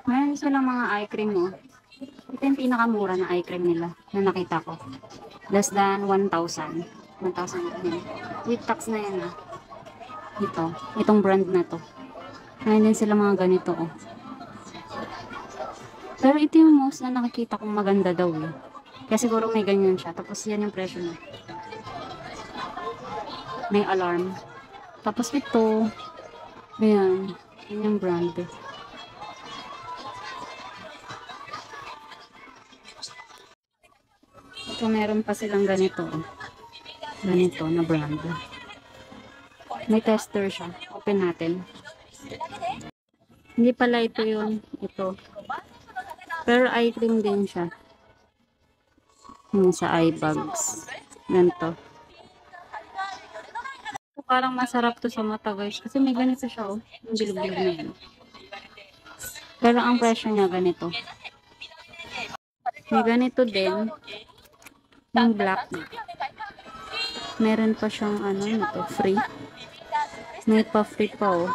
Meron silang mga eye cream, oh. Ito yung pinakamura na eye cream nila na nakita ko. Less than 1,000. 1,000 yan. With tax na yan, ah. Ito. Itong brand na to. Meron din sila mga ganito, oh. Pero ito yung most na nakikita kong maganda daw, eh. Kaya siguro may ganyan siya. Tapos yan yung presyo na. May alarm. Tapos ito. Ayan. Yan yung brand, eh. Ito meron pa silang ganito, oh. Ganito na brand. May tester siya. Open natin. Hindi pala ito yun. Ito. Pero eye cream din siya. Yung sa eye bags. Ganito. Parang masarap to sa mata, guys. Kasi may ganito siya, oh. Yung bilog-bilog na yan. Pero ang presyo niya ganito. May ganito din. Yung black. Meron pa siyang ano nito, free. May pa free pa, oh.